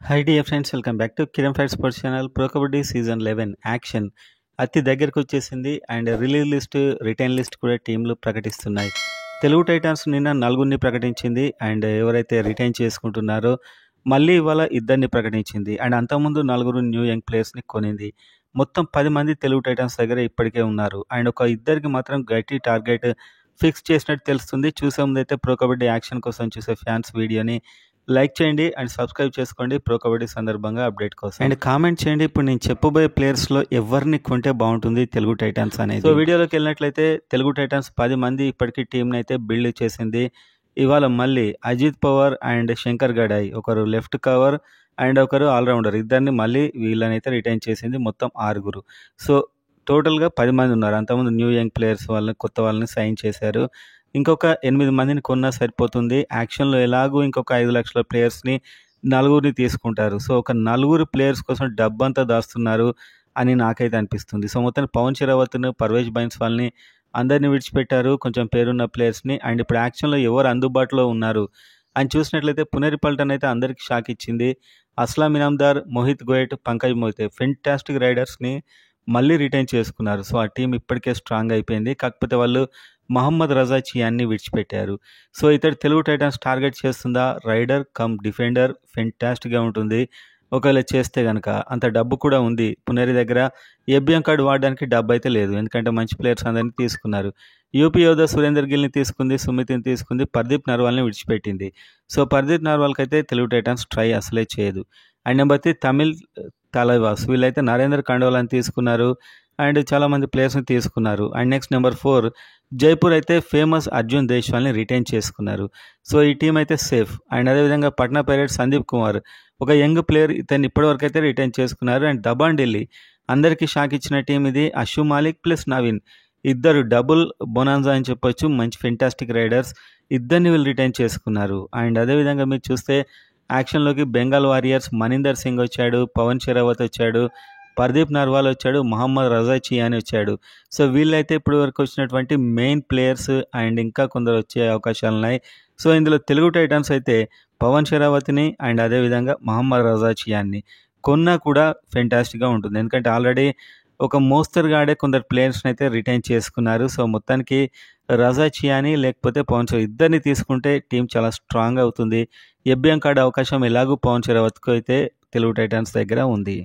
High dear friends, welcome back to Kiran fight sports channel. Pro kabaddi season 11 action అతి దగ్గరకు వచ్చేసింది. And release list, retain list కూడా టీంలు ప్రకటిస్తున్నాయి. Telugu Titans నిన్న నలుగురిని ప్రకటించింది. అండ్ ఎవరైతే రిటైన్ చేసుకుంటున్నారో మళ్ళీ ఇవాళ ఇద్దరిని ప్రకటించింది. అండ్ అంతకుముందు నలుగురు న్యూ యంగ్ ప్లేయర్స్ని కొనింది. మొత్తం 10 మంది తెలుగు టైటాన్స్ దగ్గర ఇప్పటికే ఉన్నారు. అండ్ ఒక ఇద్దరికి మాత్రం గట్టి టార్గెట్ ఫిక్స్ చేసినట్టు తెలుస్తుంది. చూసే ముందైతే ప్రో కబడ్డీ యాక్షన్ కోసం చూసే ఫ్యాన్స్ వీడియోని లైక్ చేయండి అండ్ సబ్స్క్రైబ్ చేసుకోండి ప్రో కబడ్డీ సందర్భంగా అప్డేట్ కోసం. అండ్ కామెంట్ చేయండి ఇప్పుడు నేను చెప్పబోయే ప్లేయర్స్లో ఎవరిని కొంటే బాగుంటుంది తెలుగు టైటాన్స్ అనేది. సో వీడియోలోకి వెళ్ళినట్లయితే తెలుగు టైటాన్స్ 10 మంది ఇప్పటికీ టీంని అయితే బిల్డ్ చేసింది. ఇవాళ మళ్ళీ అజిత్ పవార్ అండ్ శంకర్ గడాయ్, ఒకరు లెఫ్ట్ కవర్ అండ్ ఒకరు ఆల్రౌండర్, ఇద్దరిని మళ్ళీ వీళ్ళనైతే రిటైన్ చేసింది. మొత్తం 6. సో టోటల్గా 10 మంది ఉన్నారు. అంతకుముందు న్యూ యంగ్ ప్లేయర్స్ వాళ్ళని, కొత్త వాళ్ళని సైన్ చేశారు. ఇంకొక 8 మందిని కొన్నా సరిపోతుంది. యాక్షన్లో ఎలాగూ ఇంకొక 5 లక్షల ప్లేయర్స్ని నలుగురిని తీసుకుంటారు. సో ఒక నలుగురు ప్లేయర్స్ కోసం డబ్బంతా దాస్తున్నారు అని నాకైతే అనిపిస్తుంది. సో మొత్తం పవన్ షెరావత్ను, పర్వేజ్ బైన్స్ వాళ్ళని అందరినీ విడిచిపెట్టారు, కొంచెం పేరున్న ప్లేయర్స్ని. అండ్ ఇప్పుడు యాక్షన్లో ఎవరు అందుబాటులో ఉన్నారు అని చూసినట్లయితే పునేరి పల్టన్ అయితే అందరికీ షాక్ ఇచ్చింది. అస్లాం ఇనామ్దార్, మోహిత్ గోయట్, పంకజ్ మోహితే ఫెంటాస్టిక్ రైడర్స్ని మళ్ళీ రిటైన్ చేసుకున్నారు. సో ఆ టీం ఇప్పటికే స్ట్రాంగ్ అయిపోయింది. కాకపోతే వాళ్ళు మహమ్మద్ రజా చియాన్ని విడిచిపెట్టారు. సో ఇతడు తెలుగు టైటాన్స్ టార్గెట్ చేస్తుందా? రైడర్ కమ్ డిఫెండర్, ఫెంటాస్టిక్గా ఉంటుంది ఒకవేళ చేస్తే కనుక. అంత డబ్బు కూడా ఉంది పునేరి దగ్గర. ఏబిఎం కార్డు వాడడానికి డబ్బు అయితే లేదు, ఎందుకంటే మంచి ప్లేయర్స్ అందరినీ తీసుకున్నారు. యూపీ యోధా సురేందర్ గిల్ని తీసుకుంది, సుమిత్ని తీసుకుంది, పర్దీప్ నర్వాల్ని విడిచిపెట్టింది. సో పర్దీప్ నర్వాల్కి అయితే తెలుగు టైటాన్స్ ట్రై అసలే చేయదు. అండ్ నెంబర్ 3 తమిళ్ తలైవాస్, వీళ్ళైతే నరేంద్ర ఖండోలాని తీసుకున్నారు అండ్ చాలామంది ప్లేయర్స్ని తీసుకున్నారు. అండ్ నెక్స్ట్ నెంబర్ 4 జైపూర్ అయితే ఫేమస్ అర్జున్ దేశ్వాల్ని రిటైన్ చేసుకున్నారు. సో ఈ టీం అయితే సేఫ్. అండ్ అదేవిధంగా పట్నా పైరేట్స్ సందీప్ కుమార్, ఒక యంగ్ ప్లేయర్, ఇతన్ని ఇప్పటివరకు అయితే రిటైన్ చేసుకున్నారు. అండ్ దబాన్ ఢిల్లీ అందరికీ షాక్ ఇచ్చిన టీం ఇది. అషు మాలిక్ ప్లస్ నవీన్, ఇద్దరు డబుల్ బొనాన్జా అని చెప్పొచ్చు, మంచి ఫెంటాస్టిక్ రైడర్స్, ఇద్దరిని వీళ్ళు రిటైన్ చేసుకున్నారు. అండ్ అదేవిధంగా మీరు చూస్తే యాక్షన్లోకి బెంగాల్ వారియర్స్ మనీందర్ సింగ్ వచ్చాడు, పవన్ షెరావత్ వచ్చాడు, పర్దీప్ నర్వాల్ వచ్చాడు, మహమ్మద్ రజా చియాని వచ్చాడు. సో వీళ్ళైతే ఇప్పుడు వరకు వచ్చినటువంటి మెయిన్ ప్లేయర్స్. అండ్ ఇంకా కొందరు వచ్చే అవకాశాలు ఉన్నాయి. సో ఇందులో తెలుగు టైటాన్స్ అయితే పవన్ షెరావత్ని అండ్ అదేవిధంగా మహమ్మద్ రజా చియాన్ని కొన్నా కూడా ఫెంటాస్టిక్గా ఉంటుంది, ఎందుకంటే ఆల్రెడీ ఒక మోస్తరుగా ఆడే కొందరు ప్లేయర్స్ని అయితే రిటైన్ చేసుకున్నారు. సో మొత్తానికి రజా చియాని లేకపోతే పవన్ షెరావత్ ఇద్దరిని తీసుకుంటే టీం చాలా స్ట్రాంగ్ అవుతుంది. ఏబిఎం కార్డు అవకాశం ఎలాగూ పవన్ షెరావత్కు అయితే తెలుగు టైటాన్స్ దగ్గర ఉంది.